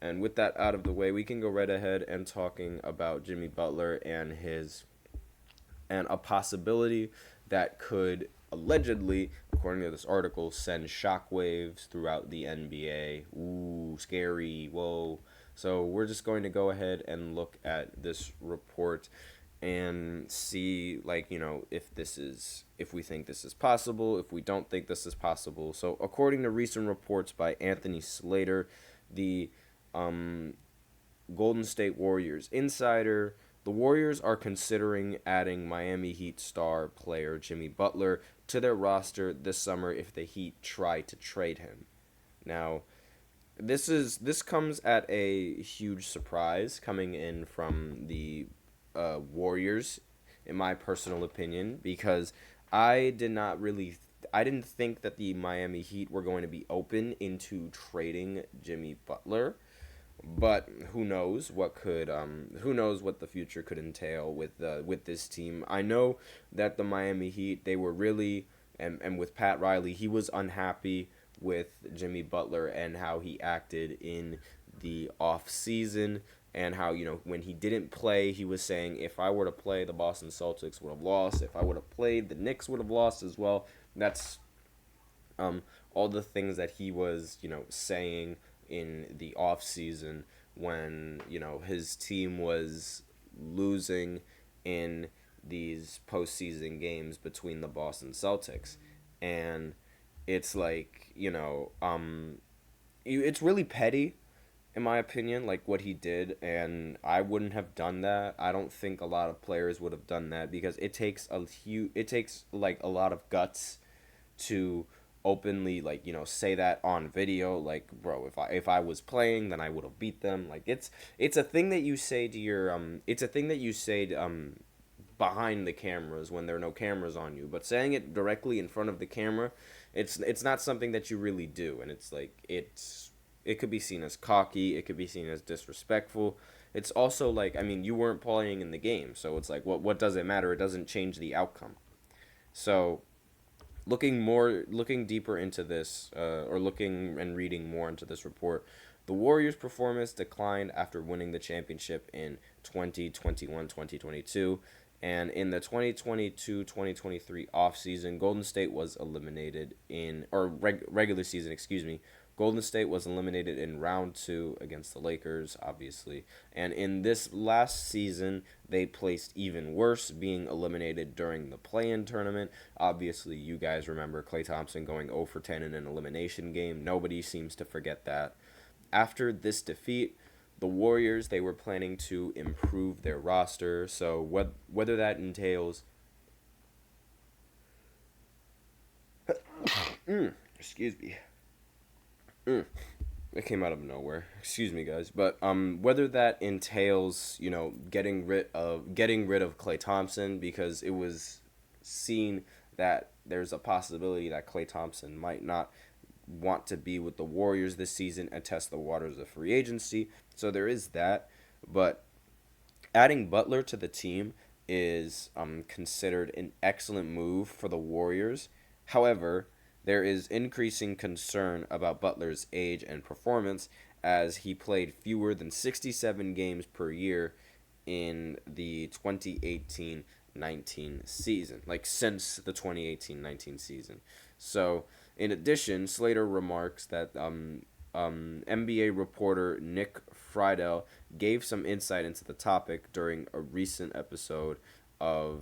And with that out of the way, we can go right ahead and talking about Jimmy Butler and a possibility that could allegedly, according to this article, send shockwaves throughout the NBA. Ooh, scary. Whoa. So we're just going to go ahead and look at this report and see, like, if we think this is possible, if we don't think this is possible. So according to recent reports by Anthony Slater, the um, Golden State Warriors insider, the Warriors are considering adding Miami Heat star player Jimmy Butler to their roster this summer if the Heat try to trade him. Now, this comes at a huge surprise coming in from the Warriors, in my personal opinion, because I didn't think that the Miami Heat were going to be open into trading Jimmy Butler. But who knows what the future could entail with this team. I know that the Miami Heat, they were really, and with Pat Riley, he was unhappy with Jimmy Butler and how he acted in the off season, and how, when he didn't play, he was saying, if I were to play, the Boston Celtics would have lost. If I would have played, the Knicks would have lost as well. That's all the things that he was, saying in the off season when, his team was losing in these postseason games between the Boston Celtics. And it's like, it's really petty, in my opinion, like what he did, and I wouldn't have done that. I don't think a lot of players would have done that, because it takes like a lot of guts to openly, like, say that on video, like, bro, if I was playing, then I would have beat them. Like, it's a thing that you say to your it's a thing that you say to, behind the cameras when there are no cameras on you, but saying it directly in front of the camera, it's not something that you really do. And it's like, it could be seen as cocky, it could be seen as disrespectful. It's also like, I mean, you weren't playing in the game, so it's like, what does it matter? It doesn't change the outcome. So looking deeper into this, or looking and reading more into this report, the Warriors' performance declined after winning the championship in 2021-2022, and in the 2022-2023 offseason, Golden State was eliminated in, or regular season, excuse me. Golden State was eliminated in round two against the Lakers, obviously. And in this last season, they placed even worse, being eliminated during the play-in tournament. Obviously, you guys remember Klay Thompson going 0 for 10 in an elimination game. Nobody seems to forget that. After this defeat, the Warriors, they were planning to improve their roster. So whether that entails... excuse me. It came out of nowhere. Excuse me, guys. But whether that entails, getting rid of Klay Thompson, because it was seen that there's a possibility that Klay Thompson might not want to be with the Warriors this season and test the waters of free agency. So there is that. But adding Butler to the team is considered an excellent move for the Warriors. However, there is increasing concern about Butler's age and performance, as he played fewer than 67 games per year in the 2018-19 season, like since the 2018-19 season. So, in addition, Slater remarks that NBA reporter Nick Friedel gave some insight into the topic during a recent episode of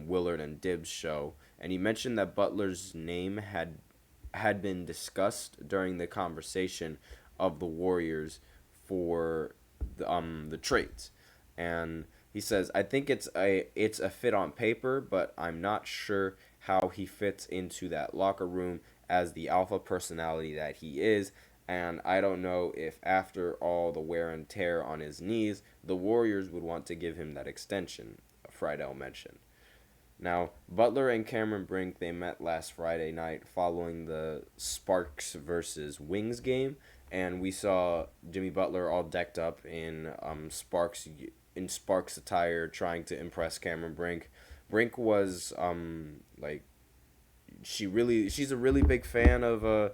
Willard and Dibbs' show, and he mentioned that Butler's name had been discussed during the conversation of the Warriors for the trades. And he says, I think it's a fit on paper, but I'm not sure how he fits into that locker room as the alpha personality that he is, and I don't know if after all the wear and tear on his knees, the Warriors would want to give him that extension, Friedel mentioned. Now, Butler and Cameron Brink, they met last Friday night following the Sparks versus Wings game, and we saw Jimmy Butler all decked up in Sparks attire, trying to impress Cameron Brink. Brink was like she's a really big fan of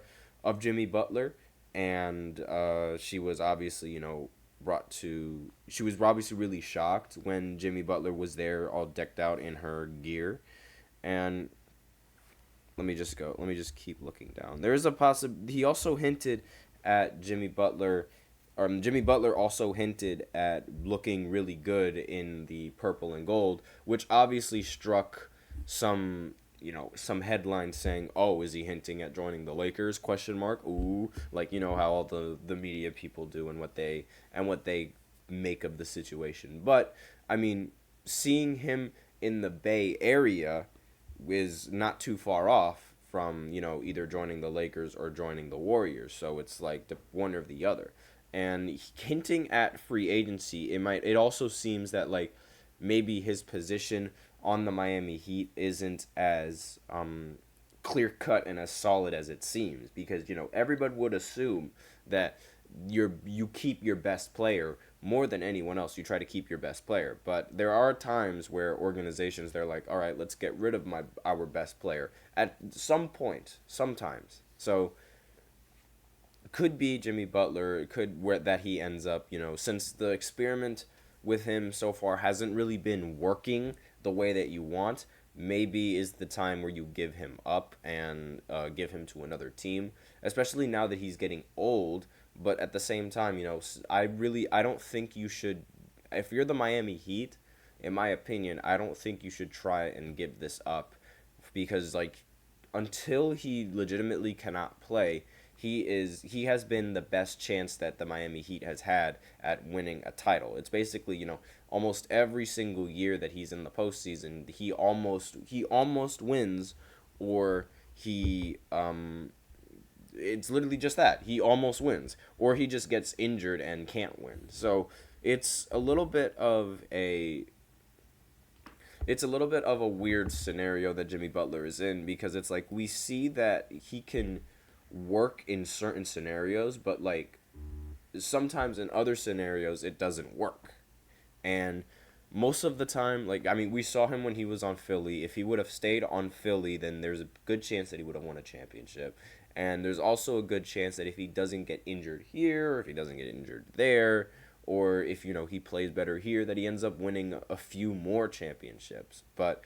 Jimmy Butler, and she was obviously, she was obviously really shocked when Jimmy Butler was there all decked out in her gear. And let me just keep looking down. There is he also hinted at Jimmy Butler. Jimmy Butler also hinted at looking really good in the purple and gold, which obviously struck some headlines saying, "Oh, is he hinting at joining the Lakers?" ? Ooh, like how all the media people do and what they make of the situation. But I mean, seeing him in the Bay Area is not too far off from either joining the Lakers or joining the Warriors. So it's like the one or the other. And hinting at free agency, it also seems that like maybe his position on the Miami Heat isn't as clear cut and as solid as it seems, because everybody would assume that you keep your best player more than anyone else. You try to keep your best player, but there are times where organizations, they're like, all right, let's get rid of our best player at some point, sometimes. So could be Jimmy Butler, that he ends up, since the experiment with him so far hasn't really been working the way that you want, maybe is the time where you give him up and give him to another team, especially now that he's getting old. But at the same time, I don't think you should, if you're the Miami Heat, in my opinion, I don't think you should try and give this up, because like until he legitimately cannot play, he has been the best chance that the Miami Heat has had at winning a title. It's basically, almost every single year that he's in the postseason, he almost wins, or it's literally just that. He almost wins, or he just gets injured and can't win. So it's a little bit of a weird scenario that Jimmy Butler is in, because it's like we see that he can work in certain scenarios, but like sometimes in other scenarios it doesn't work. And most of the time, like, I mean, we saw him when he was on Philly. If he would have stayed on Philly, then there's a good chance that he would have won a championship. And there's also a good chance that if he doesn't get injured here, or if he doesn't get injured there, or if, he plays better here, that he ends up winning a few more championships. But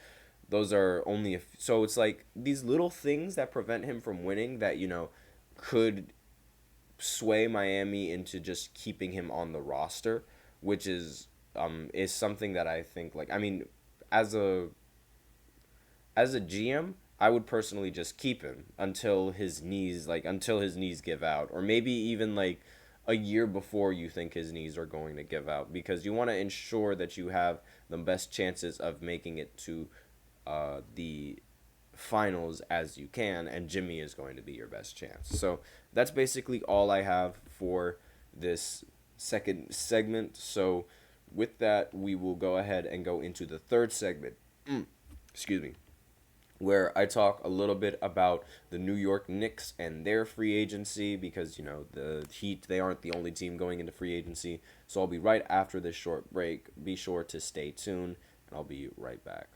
those are only so it's like these little things that prevent him from winning that, could sway Miami into just keeping him on the roster, which is something that I think, like, I mean, as a GM, I would personally just keep him until his knees give out, or maybe even like a year before you think his knees are going to give out, because you want to ensure that you have the best chances of making it to the finals as you can, and Jimmy is going to be your best chance. So that's basically all I have for this second segment. So with that, we will go ahead and go into the third segment. Where I talk a little bit about the New York Knicks and their free agency, because, the Heat, they aren't the only team going into free agency. So I'll be right after this short break. Be sure to stay tuned, and I'll be right back.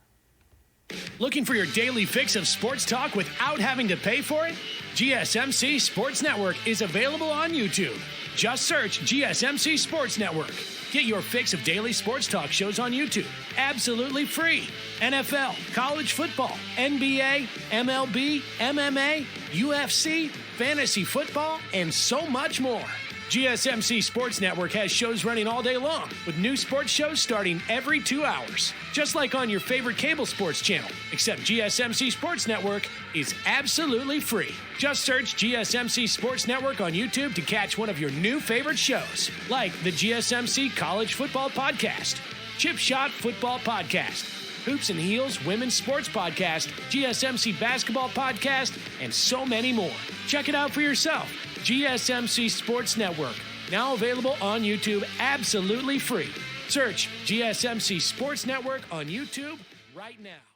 Looking for your daily fix of sports talk without having to pay for it? GSMC Sports Network is available on YouTube. Just search GSMC Sports Network. Get your fix of daily sports talk shows on YouTube, absolutely free. NFL, college football, NBA, MLB, MMA, UFC, fantasy football, and so much more. GSMC Sports Network has shows running all day long, with new sports shows starting every 2 hours. Just like on your favorite cable sports channel, except GSMC Sports Network is absolutely free. Just search GSMC Sports Network on YouTube to catch one of your new favorite shows, like the GSMC College Football Podcast, Chip Shot Football Podcast, Hoops and Heels Women's Sports Podcast, GSMC Basketball Podcast, and so many more. Check it out for yourself. GSMC Sports Network, now available on YouTube absolutely free. Search GSMC Sports Network on YouTube right now.